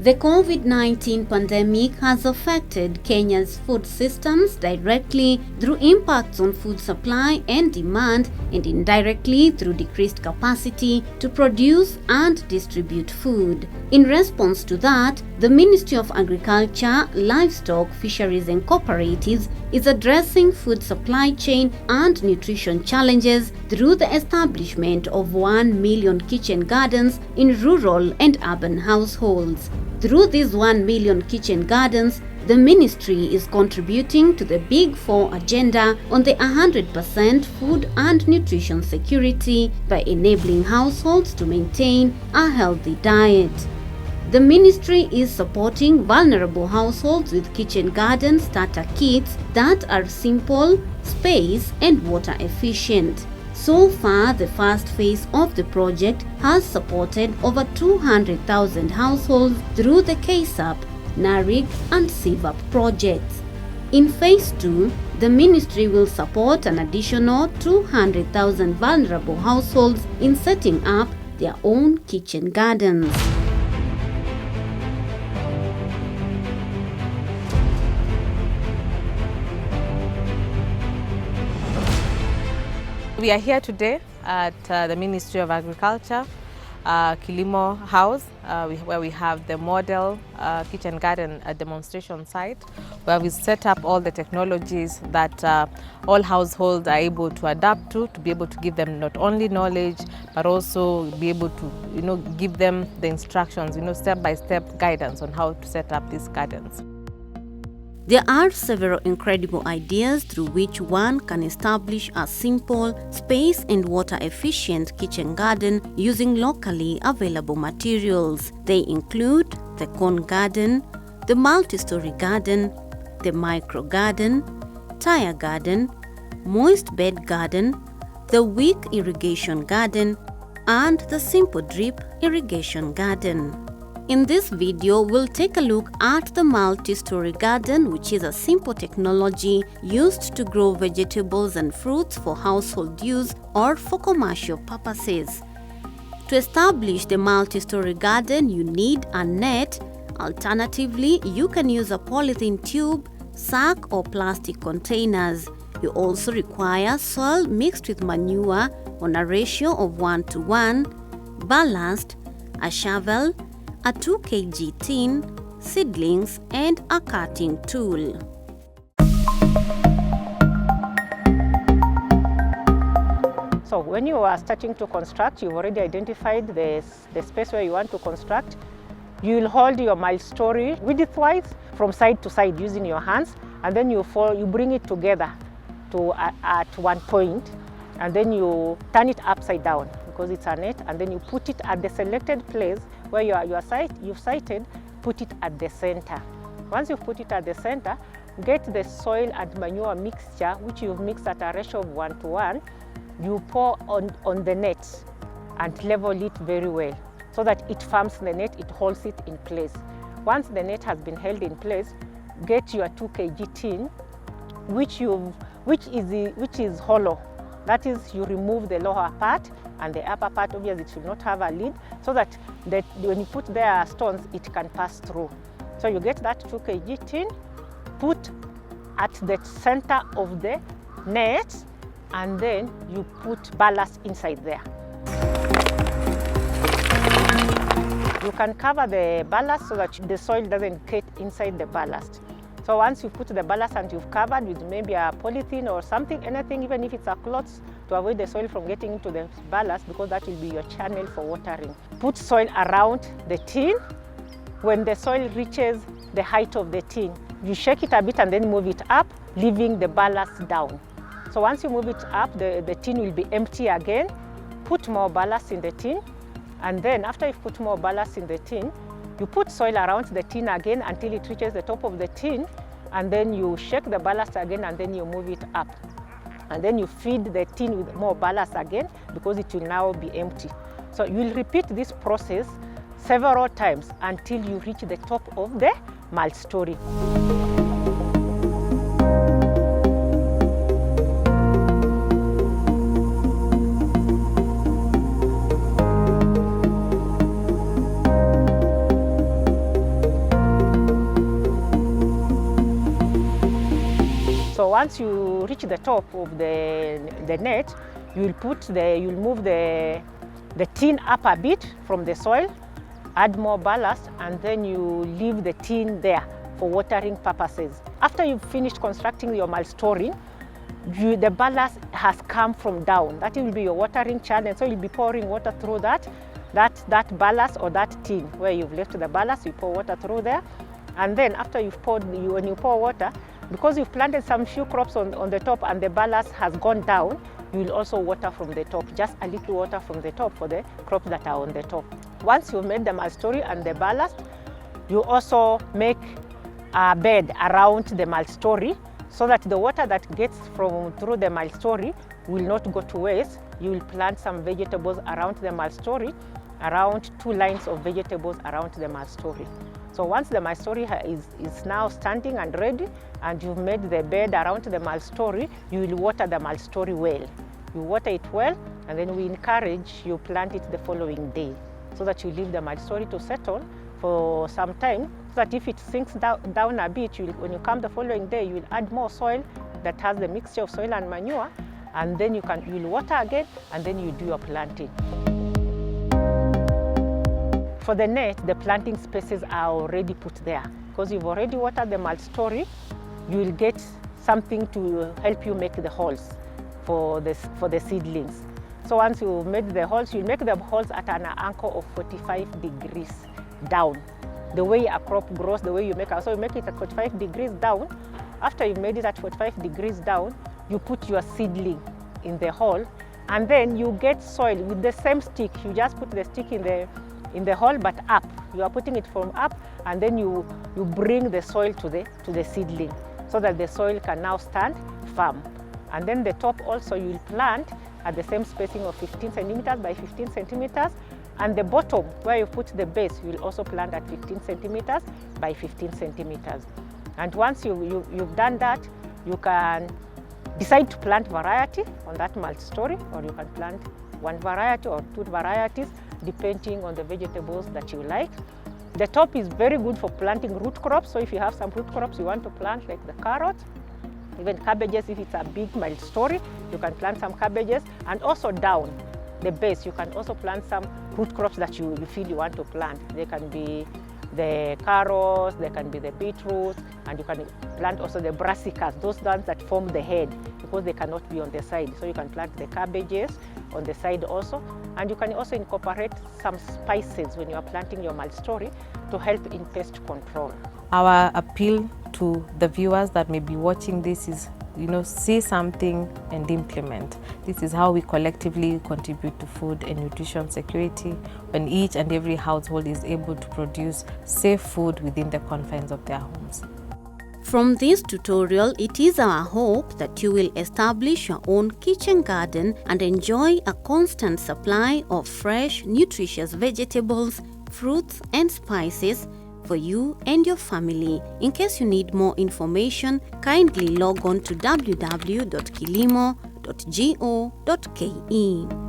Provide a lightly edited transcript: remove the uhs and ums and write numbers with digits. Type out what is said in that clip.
The COVID-19 pandemic has affected Kenya's food systems directly through impacts on food supply and demand, and indirectly through decreased capacity to produce and distribute food. In response to that, the Ministry of Agriculture, Livestock, Fisheries and Cooperatives is addressing food supply chain and nutrition challenges through the establishment of 1 million kitchen gardens in rural and urban households. Through these 1 million kitchen gardens, the ministry is contributing to the Big Four agenda on the 100% food and nutrition security by enabling households to maintain a healthy diet. The ministry is supporting vulnerable households with kitchen garden starter kits that are simple, space and water efficient. So far, the first phase of the project has supported over 200,000 households through the KSAP, NARIG and CVAP projects. In phase 2, the ministry will support an additional 200,000 vulnerable households in setting up their own kitchen gardens. We are here today at the Ministry of Agriculture, Kilimo House, where we have the model kitchen garden demonstration site, where we set up all the technologies that all households are able to adapt to be able to give them not only knowledge, but also be able to, give them the instructions, step-by-step guidance on how to set up these gardens. There are several incredible ideas through which one can establish a simple, space and water efficient kitchen garden using locally available materials. They include the cone garden, the multi-story garden, the micro garden, tire garden, moist bed garden, the wick irrigation garden, and the simple drip irrigation garden. In this video, we'll take a look at the multi-story garden, which is a simple technology used to grow vegetables and fruits for household use or for commercial purposes. To establish the multi-story garden, you need a net. Alternatively, you can use a polythene tube, sack or plastic containers. You also require soil mixed with manure on a ratio of 1:1, ballast, a shovel, a 2 kg tin, seedlings, and a cutting tool. So when you are starting to construct, you've already identified the space where you want to construct. You will hold your multi-story width-wise from side to side using your hands, and then you bring it together at one point, and then you turn it upside down because it's a net, and then you put it at the selected place where you've sighted, put it at the center. Once you've put it at the center, get the soil and manure mixture, which you've mixed at a ratio of 1:1, you pour on the net and level it very well so that it firms the net, it holds it in place. Once the net has been held in place, get your 2 kg tin, which is hollow. That is, you remove the lower part, and the upper part, obviously, it should not have a lid, so that when you put there stones, it can pass through. So you get that 2 kg tin, put at the center of the net, and then you put ballast inside there. You can cover the ballast so that the soil doesn't get inside the ballast. So once you put the ballast and you've covered with maybe a polythene or something, anything, even if it's a cloth, to avoid the soil from getting into the ballast, because that will be your channel for watering. Put soil around the tin. When the soil reaches the height of the tin, you shake it a bit and then move it up, leaving the ballast down. So once you move it up, the tin will be empty again. Put more ballast in the tin, and then after you've put more ballast in the tin, you put soil around the tin again until it reaches the top of the tin, and then you shake the ballast again, and then you move it up. And then you feed the tin with more ballast again, because it will now be empty. So you will repeat this process several times until you reach the top of the multi-story. once you reach the top of the net, you'll move the tin up a bit from the soil, add more ballast, and then you leave the tin there for watering purposes. After you've finished constructing your multi-storey, the ballast has come from down. That will be your watering channel, so you'll be pouring water through that ballast or that tin where you've left the ballast. You pour water through there, and then after you've poured, when you pour water, because you've planted some few crops on the top and the ballast has gone down, you will also water from the top, just a little water from the top for the crops that are on the top. Once you've made the multi-storey and the ballast, you also make a bed around the multi-storey so that the water that gets through the multi-storey will not go to waste. You will plant some vegetables around the multi-storey, around 2 lines of vegetables around the multi-storey. So once the multi-storey is now standing and ready, and you've made the bed around the multi-storey, you will water the multi-storey well. You water it well, and then we encourage you plant it the following day, so that you leave the multi-storey to settle for some time, so that if it sinks down a bit, when you come the following day, you will add more soil that has the mixture of soil and manure, and then you'll water again, and then you do your planting. For the net, the planting spaces are already put there. Because you've already watered the multi-storey, you will get something to help you make the holes for the seedlings. So once you made the holes, you make the holes at an angle of 45 degrees down. The way a crop grows, the way you make it. So you make it at 45 degrees down. After you've made it at 45 degrees down, you put your seedling in the hole, and then you get soil with the same stick. You just put the stick in the hole, but up. You are putting it from up, and then you bring the soil to the seedling, so that the soil can now stand firm. And then the top also you'll plant at the same spacing of 15 centimeters by 15 centimeters. And the bottom, where you put the base, you'll also plant at 15 centimeters by 15 centimeters. And once you've done that, you can decide to plant variety on that multi-storey, or you can plant one variety or 2 varieties, depending on the vegetables that you like. The top is very good for planting root crops. So if you have some root crops you want to plant, like the carrots, even cabbages, if it's a big multi-storey, you can plant some cabbages. And also down the base, you can also plant some root crops that you feel you want to plant. They can be the carrots, they can be the beetroots, and you can plant also the brassicas, those ones that form the head, because they cannot be on the side. So you can plant the cabbages on the side also. And you can also incorporate some spices when you are planting your multi-storey to help in pest control. Our appeal to the viewers that may be watching this is, see something and implement. This is how we collectively contribute to food and nutrition security, when each and every household is able to produce safe food within the confines of their homes. From this tutorial, it is our hope that you will establish your own kitchen garden and enjoy a constant supply of fresh, nutritious vegetables, fruits, and spices for you and your family. In case you need more information, kindly log on to www.kilimo.go.ke.